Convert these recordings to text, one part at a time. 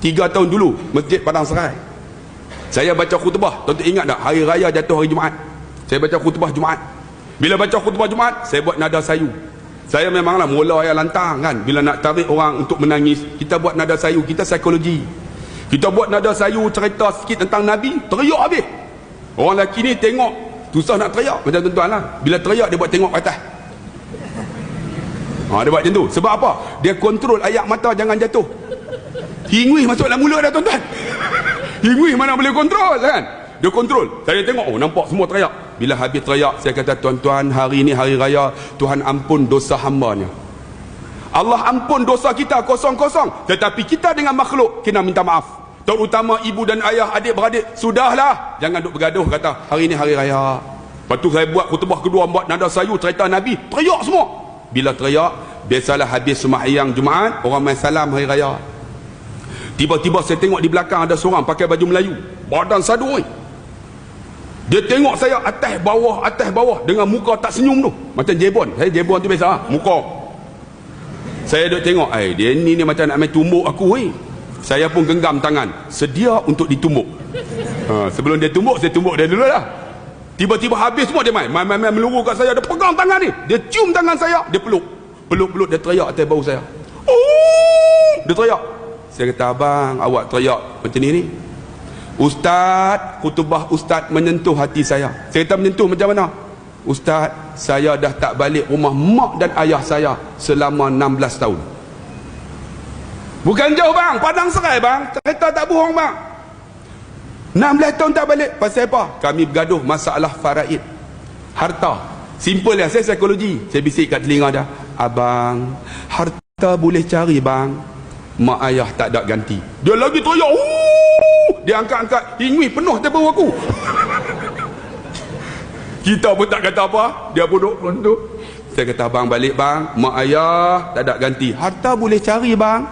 3 tahun dulu, Masjid Padang Serai. Saya baca khutbah, tuan-tuan ingat tak? Hari Raya jatuh hari Jumaat. Saya baca khutbah Jumaat. Bila baca khutbah Jumaat, saya buat nada sayu. Saya memanglah mula ayat lantang kan. Bila nak tarik orang untuk menangis, kita buat nada sayu, kita psikologi. Kita buat nada sayu, cerita sikit tentang Nabi, teriak habis. Orang lelaki ni tengok, susah nak teriak. Macam tuan-tuan lah. Bila teriak, dia buat tengok atas. Dia buat macam tu. Sebab apa? Dia kontrol ayat mata jangan jatuh. Hingwih masuk dalam mulut dah tuan-tuan. Hingwih mana boleh kontrol kan? Dia kontrol. Saya tengok, nampak semua teriak. Bila habis teriak, saya kata, tuan-tuan, hari ni hari raya, Tuhan ampun dosa hambanya. Allah ampun dosa kita kosong-kosong. Tetapi kita dengan makhluk kena minta maaf. Terutama ibu dan ayah, adik-beradik, sudahlah, jangan duk bergaduh, kata hari ni hari raya. Lepas tu saya buat khutbah kedua, buat nada sayu cerita Nabi, teriak semua. Bila teriak, biasalah habis sembahyang Jumaat, orang main salam hari raya. Tiba-tiba saya tengok di belakang ada seorang pakai baju Melayu, badan sadu ni. Dia tengok saya atas bawah dengan muka tak senyum tu, macam jebon. Saya jebon tu biasa muka. Saya duk tengok, dia ni macam nak main tumbuk aku ni. Saya pun genggam tangan, sedia untuk ditumbuk. Sebelum dia tumbuk, saya tumbuk dia dulu lah. Tiba-tiba habis semua dia main meluru kat saya. Dia pegang tangan ni, dia cium tangan saya, dia peluk, dia teriak atas bau saya. Dia teriak. Saya kata, abang, awak teriak macam ni. Ustaz, khutbah ustaz menyentuh hati saya. Saya kata, menyentuh macam mana? Ustaz, saya dah tak balik rumah mak dan ayah saya selama 16 tahun. Bukan jauh bang, Padang Serai bang. Cerita tak bohong bang. 16 tahun tak balik. Pasal apa? Kami bergaduh masalah faraid, harta. Simple ya, saya psikologi. Saya bisik kat telinga dia, abang, harta boleh cari bang, mak ayah tak ada ganti. Dia lagi teriak, dia angkat-angkat, hingwi penuh tebu aku. Kita pun tak kata apa, dia pun duduk tu. Saya kata, abang balik bang, mak ayah tak ada ganti, harta boleh cari bang,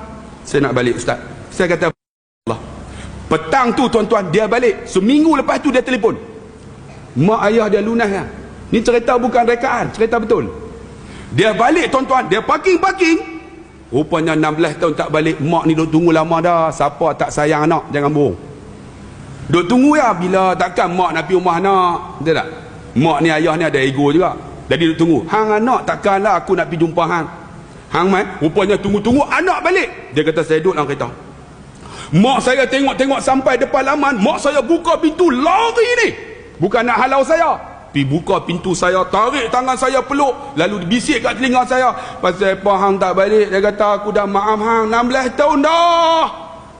saya nak balik ustaz. Saya kata, Allah. Petang tu tuan-tuan, dia balik. Seminggu lepas tu dia telefon, mak ayah dia lunas lah. Ni cerita bukan rekaan, cerita betul. Dia balik tuan-tuan, dia parking. Rupanya 16 tahun tak balik. Mak ni duk tunggu lama dah. Siapa tak sayang anak, jangan bohong. Duk tunggu ya, bila takkan mak nak pergi rumah anak, betul tak? Mak ni, ayah ni ada ego juga. Jadi duk tunggu, hang anak takkanlah aku nak pergi jumpa hang. Hang mai, rupanya tunggu anak balik. Dia kata, saya duduk dalam kereta. Mak saya tengok sampai depan laman. Mak saya buka pintu, lari ni. Bukan nak halau saya, pergi buka pintu saya, tarik tangan saya, peluk, lalu bisik kat telinga saya, pasal apa hang tak balik? Dia kata, aku dah maaf hang, 16 tahun dah